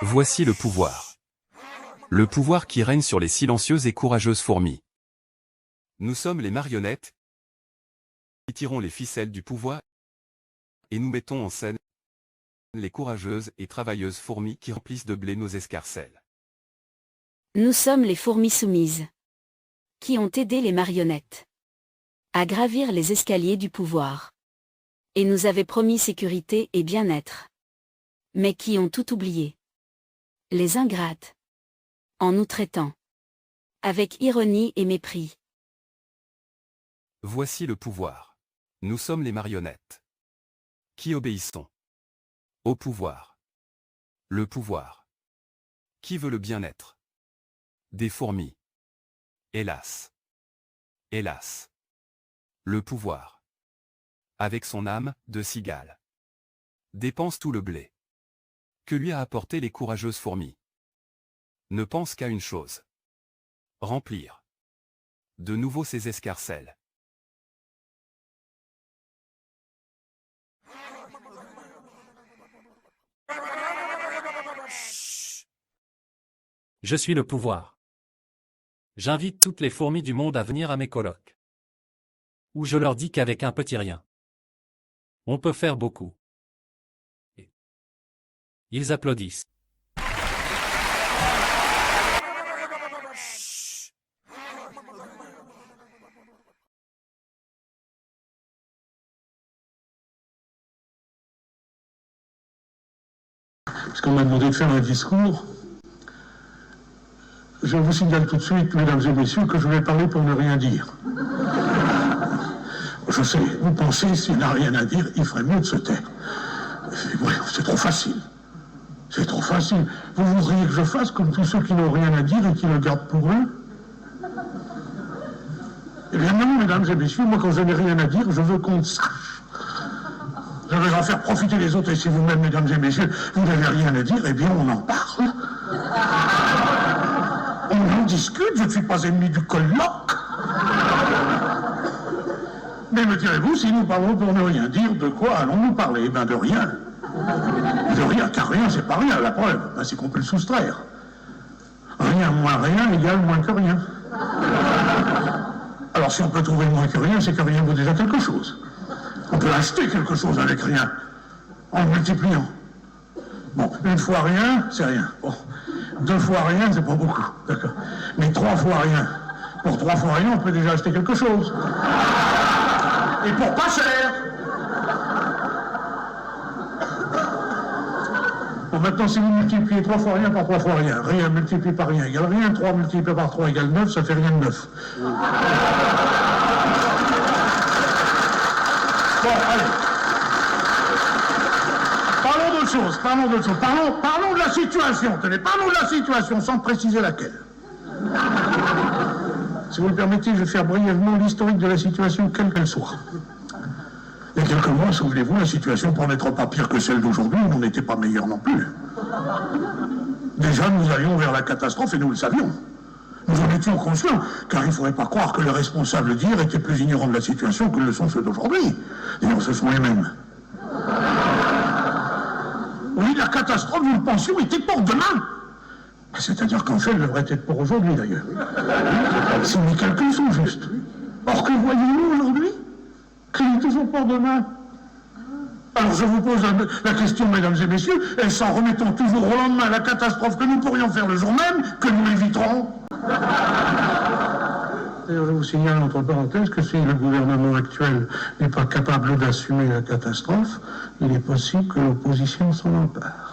Voici le pouvoir. Le pouvoir qui règne sur les silencieuses et courageuses fourmis. Nous sommes les marionnettes qui tirons les ficelles du pouvoir et nous mettons en scène les courageuses et travailleuses fourmis qui remplissent de blé nos escarcelles. Nous sommes les fourmis soumises qui ont aidé les marionnettes à gravir les escaliers du pouvoir et nous avaient promis sécurité et bien-être, mais qui ont tout oublié. Les ingrates, en nous traitant avec ironie et mépris. Voici le pouvoir. Nous sommes les marionnettes qui obéissons au pouvoir. Le pouvoir qui veut le bien-être des fourmis. Hélas. Hélas. Le pouvoir, avec son âme de cigale, dépense tout le blé que lui a apporté les courageuses fourmis. Ne pense qu'à une chose. Remplir de nouveau ses escarcelles. Je suis le pouvoir. J'invite toutes les fourmis du monde à venir à mes colloques. Où je leur dis qu'avec un petit rien, on peut faire beaucoup. Et ils applaudissent. Puisqu'on m'a demandé de faire un discours, je vous signale tout de suite, mesdames et messieurs, que je vais parler pour ne rien dire. Je sais, vous pensez, s'il n'a rien à dire, il ferait mieux de se taire. Ouais, c'est trop facile. C'est trop facile. Vous voudriez que je fasse comme tous ceux qui n'ont rien à dire et qui le gardent pour eux? Eh bien non, mesdames et messieurs, moi quand je n'ai rien à dire, je veux qu'on le sache. Je vais en faire profiter les autres, et si vous-même, mesdames et messieurs, vous n'avez rien à dire, eh bien on en parle. On en discute, je ne suis pas ennemi du colloque. Mais me direz-vous, si nous parlons pour ne rien dire, de quoi allons-nous parler? Eh bien de rien. De rien, car rien, c'est pas rien. La preuve, c'est qu'on peut le soustraire. Rien moins rien égale moins que rien. Alors si on peut trouver moins que rien, c'est que rien vaut déjà quelque chose. On peut acheter quelque chose avec rien, en multipliant. Bon, une fois rien, c'est rien. Bon, deux fois rien, c'est pas beaucoup, d'accord. Mais trois fois rien. Pour trois fois rien, on peut déjà acheter quelque chose. Et pour pas cher. Bon, maintenant, si vous multipliez 3 fois rien par 3 fois rien, rien multiplié par rien égale rien, 3 multiplié par 3 égale 9, ça fait rien de 9. Bon, allez. Parlons d'autre chose, parlons de la situation. Tenez, parlons de la situation, sans préciser laquelle. Si vous le permettez, je vais faire brièvement l'historique de la situation, quelle qu'elle soit. Il y a quelques mois, souvenez-vous, la situation pour n'être pas pire que celle d'aujourd'hui, on n'était pas meilleur non plus. Déjà, nous allions vers la catastrophe et nous le savions. Nous en étions conscients, car il ne faudrait pas croire que les responsables d'hier étaient plus ignorants de la situation que le sont ceux d'aujourd'hui. D'ailleurs, ce sont les mêmes. Oui, la catastrophe, nous le pensions, était pour demain. C'est-à-dire qu'en fait, elle devrait être pour aujourd'hui, d'ailleurs. Si mes calculs sont justes. Or, que voyez-nous aujourd'hui? Qu'il est toujours pour demain. Alors, je vous pose la question, mesdames et messieurs, et s'en remettant toujours au lendemain la catastrophe que nous pourrions faire le jour même, que nous éviterons. D'ailleurs, je vous signale entre parenthèses que si le gouvernement actuel n'est pas capable d'assumer la catastrophe, il est possible que l'opposition s'en empare.